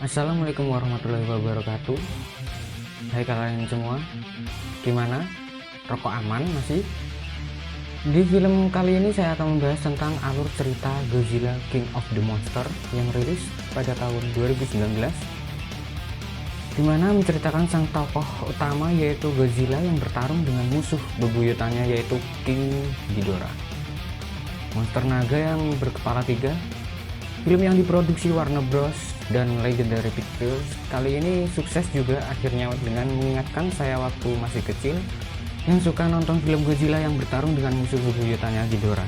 Assalamualaikum warahmatullahi wabarakatuh. Hai kalian semua, gimana? Rokok aman masih? Di film kali ini saya akan membahas tentang alur cerita Godzilla King of the Monster yang rilis pada tahun 2019, dimana menceritakan sang tokoh utama yaitu Godzilla yang bertarung dengan musuh bebuyutannya yaitu King Ghidorah, monster naga yang berkepala 3. Film yang diproduksi Warner Bros dan Legendary Pictures kali ini sukses juga akhirnya dengan mengingatkan saya waktu masih kecil yang suka nonton film Godzilla yang bertarung dengan musuh bebuyutannya Ghidorah.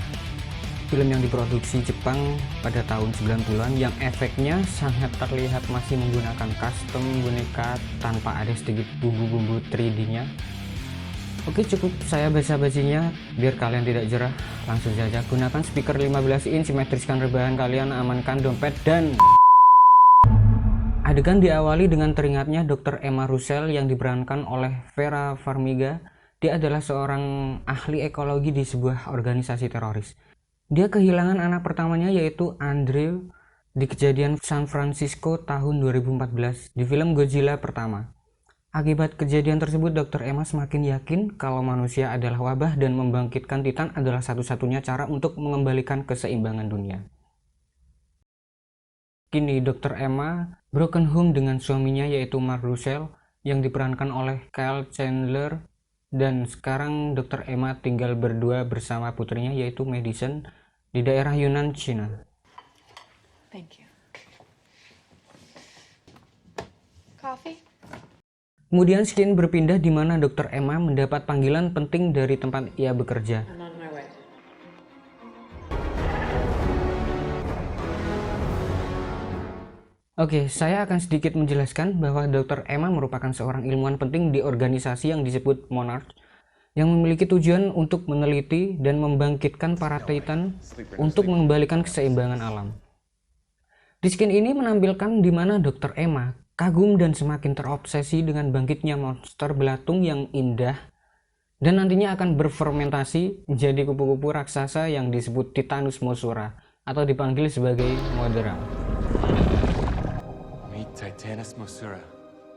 Film yang diproduksi Jepang pada tahun 90-an yang efeknya sangat terlihat masih menggunakan custom boneka tanpa ada sedikit bumbu-bumbu 3D-nya. Oke, cukup saya basa-basinya biar kalian tidak jerah. Langsung saja gunakan speaker 15 inch, simetriskan rebahan kalian, amankan dompet dan adegan diawali dengan teringatnya Dr. Emma Russell yang diperankan oleh Vera Farmiga. Dia adalah seorang ahli ekologi di sebuah organisasi teroris. Dia kehilangan anak pertamanya yaitu Andrew di kejadian San Francisco tahun 2014 di film Godzilla pertama. Akibat kejadian tersebut, Dr. Emma semakin yakin kalau manusia adalah wabah dan membangkitkan Titan adalah satu-satunya cara untuk mengembalikan keseimbangan dunia. Kini Dr. Emma broken home dengan suaminya yaitu Mark Russell yang diperankan oleh Kyle Chandler, dan sekarang Dr. Emma tinggal berdua bersama putrinya yaitu Madison di daerah Yunnan, China. Thank you. Coffee? Kemudian scene berpindah di mana Dr. Emma mendapat panggilan penting dari tempat ia bekerja. I'm on my way. Oke, saya akan sedikit menjelaskan bahwa Dr. Emma merupakan seorang ilmuwan penting di organisasi yang disebut Monarch, yang memiliki tujuan untuk meneliti dan membangkitkan para Titan untuk mengembalikan keseimbangan alam. Di scene ini menampilkan di mana Dr. Emma kagum dan semakin terobsesi dengan bangkitnya monster belatung yang indah dan nantinya akan berfermentasi menjadi kupu-kupu raksasa yang disebut Titanus Mothra atau dipanggil sebagai Mothra. Meet Titanus Mothra,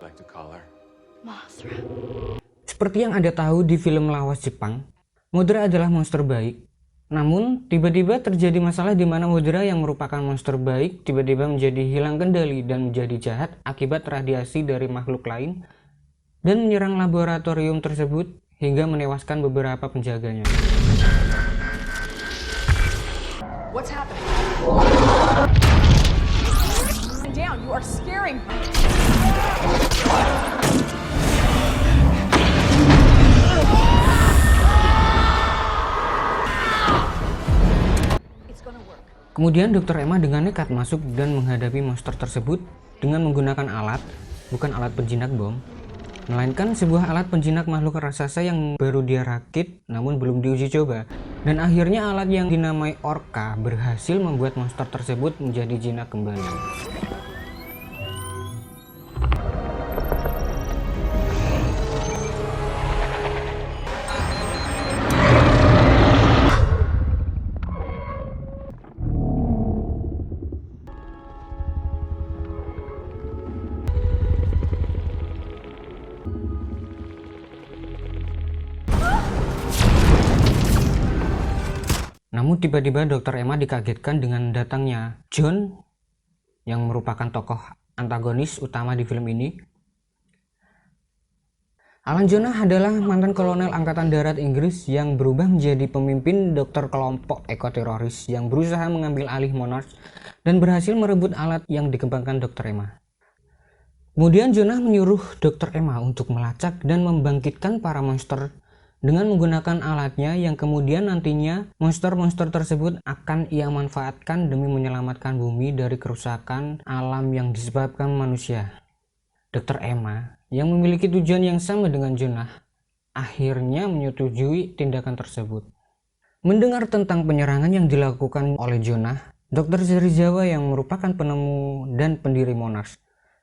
like to call her. Mothra. Seperti yang Anda tahu di film lawas Jepang, Mothra adalah monster baik. Namun, tiba-tiba terjadi masalah di mana Mothra yang merupakan monster baik tiba-tiba menjadi hilang kendali dan menjadi jahat akibat radiasi dari makhluk lain dan menyerang laboratorium tersebut hingga menewaskan beberapa penjaganya. What's happening? Down. You are scaring me. Kemudian Dr. Emma dengan nekat masuk dan menghadapi monster tersebut dengan menggunakan alat, bukan alat penjinak bom, melainkan sebuah alat penjinak makhluk raksasa yang baru dia rakit namun belum diuji coba. Dan akhirnya alat yang dinamai Orca berhasil membuat monster tersebut menjadi jinak kembali. Namun tiba-tiba Dr. Emma dikagetkan dengan datangnya John yang merupakan tokoh antagonis utama di film ini. Alan Jonah adalah mantan kolonel Angkatan Darat Inggris yang berubah menjadi pemimpin dokter kelompok ekoteroris yang berusaha mengambil alih Monarch dan berhasil merebut alat yang dikembangkan Dr. Emma. Kemudian Jonah menyuruh Dr. Emma untuk melacak dan membangkitkan para monster dengan menggunakan alatnya yang kemudian nantinya monster-monster tersebut akan ia manfaatkan demi menyelamatkan bumi dari kerusakan alam yang disebabkan manusia. Dr. Emma yang memiliki tujuan yang sama dengan Jonah akhirnya menyetujui tindakan tersebut. Mendengar tentang penyerangan yang dilakukan oleh Jonah, Dr. Serizawa yang merupakan penemu dan pendiri Monarch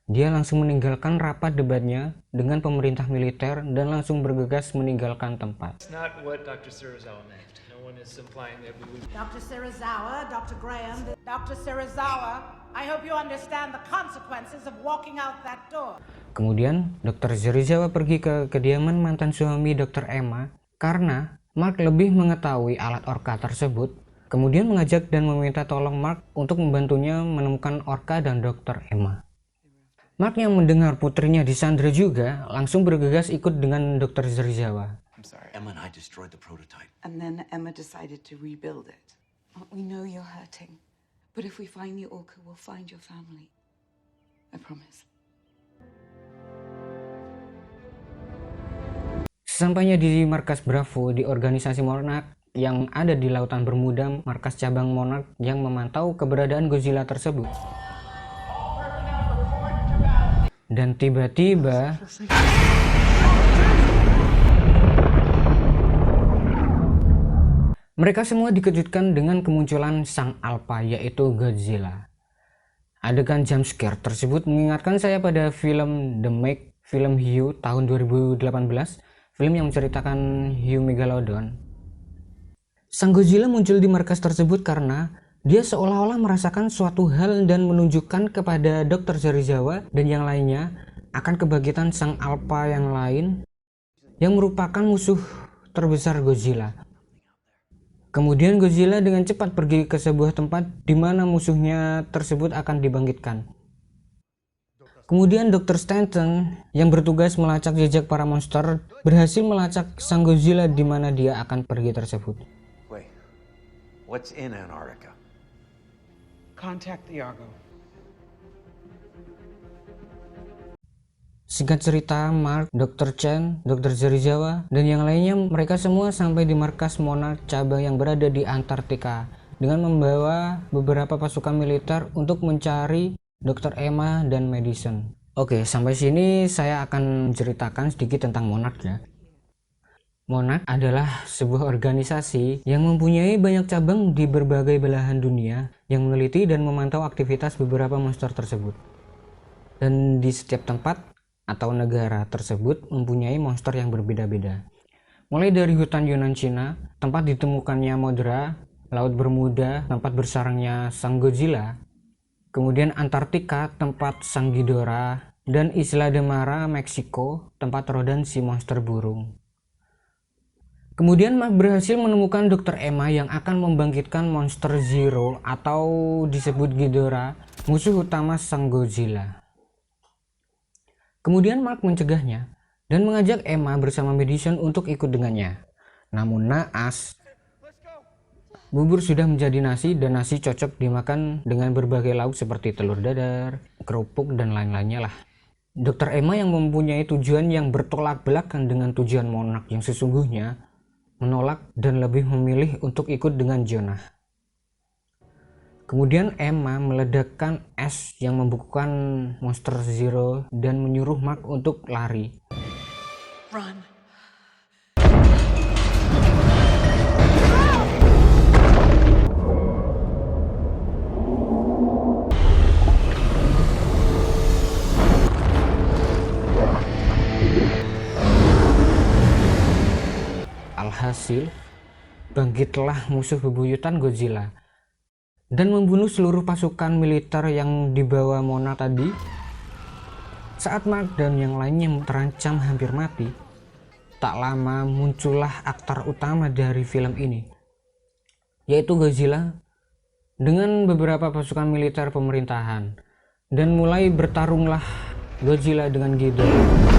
dia langsung meninggalkan rapat debatnya dengan pemerintah militer dan langsung bergegas meninggalkan tempat. It's not what Dr. Serizawa meant. No one is implying that we would... Dr. Serizawa, Dr. Graham, Dr. Serizawa, I hope you understand the consequences of walking out that door. Kemudian, Dr. Serizawa pergi ke kediaman mantan suami Dr. Emma karena Mark lebih mengetahui alat orka tersebut. Kemudian mengajak dan meminta tolong Mark untuk membantunya menemukan orka dan Dr. Emma. Mark yang mendengar putrinya disandra juga langsung bergegas ikut dengan Dr. Serizawa. I'm sorry. Emma and I destroyed the prototype. And then Emma decided to rebuild it. We know you're hurting, but if we find the Orca, we'll find your family. I promise. Sesampainya di markas Bravo di organisasi Monarch yang ada di Lautan Bermuda, markas cabang Monarch yang memantau keberadaan Godzilla tersebut. Dan tiba-tiba mereka semua dikejutkan dengan kemunculan sang alpha, yaitu Godzilla. Adegan jump scare tersebut mengingatkan saya pada film The Meg, film hiu tahun 2018, film yang menceritakan hiu megalodon. Sang Godzilla muncul di markas tersebut karena dia seolah-olah merasakan suatu hal dan menunjukkan kepada Dr. Serizawa dan yang lainnya akan kebangkitan sang alpha yang lain yang merupakan musuh terbesar Godzilla. Kemudian Godzilla dengan cepat pergi ke sebuah tempat di mana musuhnya tersebut akan dibangkitkan. Kemudian Dr. Stanton yang bertugas melacak jejak para monster berhasil melacak sang Godzilla di mana dia akan pergi tersebut. Wait, what's in Antarctica? Contact the Argo. Singkat cerita, Mark, Dr. Chen, Dr. Serizawa, dan yang lainnya mereka semua sampai di markas Monarch cabang yang berada di Antartika dengan membawa beberapa pasukan militer untuk mencari Dr. Emma dan Madison. Oke, sampai sini saya akan menceritakan sedikit tentang Monarch ya. Monarch adalah sebuah organisasi yang mempunyai banyak cabang di berbagai belahan dunia yang meneliti dan memantau aktivitas beberapa monster tersebut. Dan di setiap tempat atau negara tersebut mempunyai monster yang berbeda-beda. Mulai dari hutan Yunan Cina, tempat ditemukannya Modra, Laut Bermuda, tempat bersarangnya sang Godzilla, kemudian Antartika, tempat sang Ghidorah, dan Isla de Mara, Meksiko, tempat rodan si monster burung. Kemudian Mark berhasil menemukan Dr. Emma yang akan membangkitkan Monster Zero atau disebut Ghidorah, musuh utama sang Godzilla. Kemudian Mark mencegahnya dan mengajak Emma bersama Madison untuk ikut dengannya. Namun naas, bubur sudah menjadi nasi dan nasi cocok dimakan dengan berbagai lauk seperti telur dadar, kerupuk, dan lain-lainnya lah. Dr. Emma yang mempunyai tujuan yang bertolak belakang dengan tujuan Monarch yang sesungguhnya menolak dan lebih memilih untuk ikut dengan Jonah. Kemudian Emma meledakkan es yang membukukan Monster Zero dan menyuruh Mark untuk lari. Run. Alhasil, bangkitlah musuh bebuyutan Godzilla dan membunuh seluruh pasukan militer yang dibawa Monarch tadi. Saat Mark dan yang lainnya terancam hampir mati, tak lama muncullah aktor utama dari film ini, yaitu Godzilla dengan beberapa pasukan militer pemerintahan, dan mulai bertarunglah Godzilla dengan Ghidorah.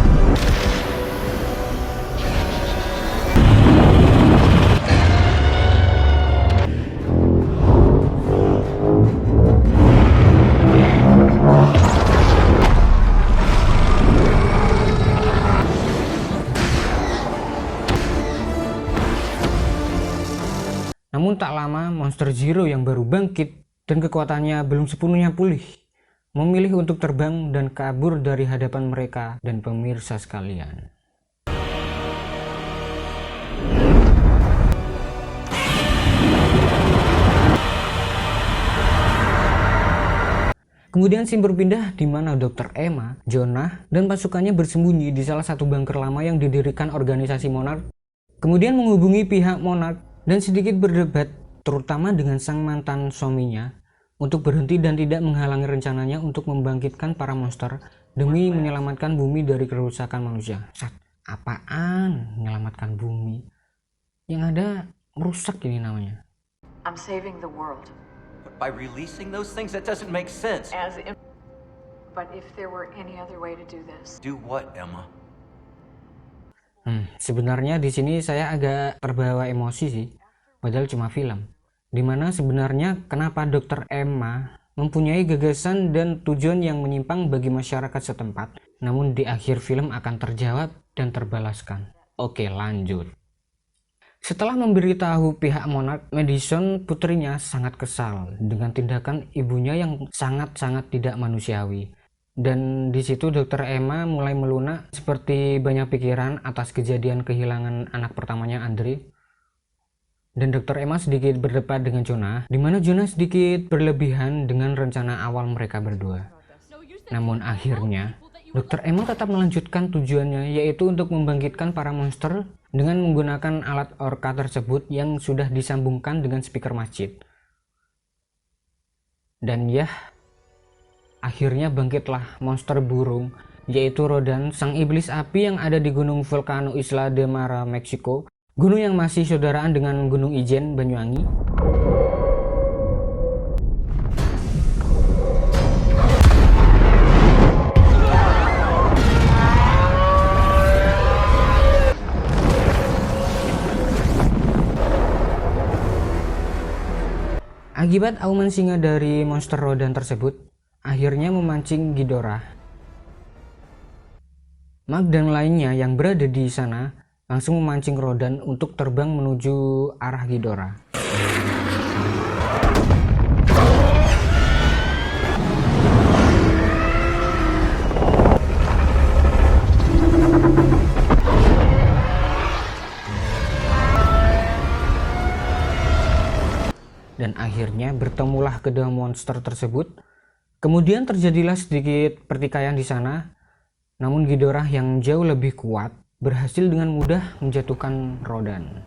Namun tak lama Monster Zero yang baru bangkit dan kekuatannya belum sepenuhnya pulih memilih untuk terbang dan kabur dari hadapan mereka dan pemirsa sekalian. Kemudian scene berpindah di mana Dr. Emma, Jonah, dan pasukannya bersembunyi di salah satu bunker lama yang didirikan organisasi Monarch. Kemudian menghubungi pihak Monarch dan sedikit berdebat, terutama dengan sang mantan suaminya, untuk berhenti dan tidak menghalangi rencananya untuk membangkitkan para monster demi menyelamatkan bumi dari kerusakan manusia. Apaan menyelamatkan bumi? Yang ada merusak ini namanya. I'm saving the world. But by releasing those things, that doesn't make sense. But if there were any other way to do this. Do what, Emma? Sebenarnya di sini saya agak terbawa emosi sih, padahal cuma film. Dimana sebenarnya kenapa Dr. Emma mempunyai gagasan dan tujuan yang menyimpang bagi masyarakat setempat, namun di akhir film akan terjawab dan terbalaskan. Oke, lanjut. Setelah memberitahu pihak Monarch, Madison putrinya sangat kesal dengan tindakan ibunya yang sangat-sangat tidak manusiawi. Dan di situ Dr. Emma mulai melunak seperti banyak pikiran atas kejadian kehilangan anak pertamanya Andre. Dan Dr. Emma sedikit berdebat dengan Jonah, di mana Jonah sedikit berlebihan dengan rencana awal mereka berdua. Namun akhirnya, Dr. Emma tetap melanjutkan tujuannya, yaitu untuk membangkitkan para monster dengan menggunakan alat orka tersebut yang sudah disambungkan dengan speaker masjid. Dan ya, akhirnya bangkitlah monster burung, yaitu Rodan, sang iblis api yang ada di gunung Volcano Isla de Mara, Meksiko, gunung yang masih saudaraan dengan Gunung Ijen, Banyuwangi. Akibat auman singa dari monster Rodan tersebut, akhirnya memancing Ghidorah. Mag dan lainnya yang berada di sana langsung memancing Rodan untuk terbang menuju arah Ghidorah. Dan akhirnya bertemulah kedua monster tersebut. Kemudian terjadilah sedikit pertikaian di sana. Namun Ghidorah yang jauh lebih kuat berhasil dengan mudah menjatuhkan Rodan.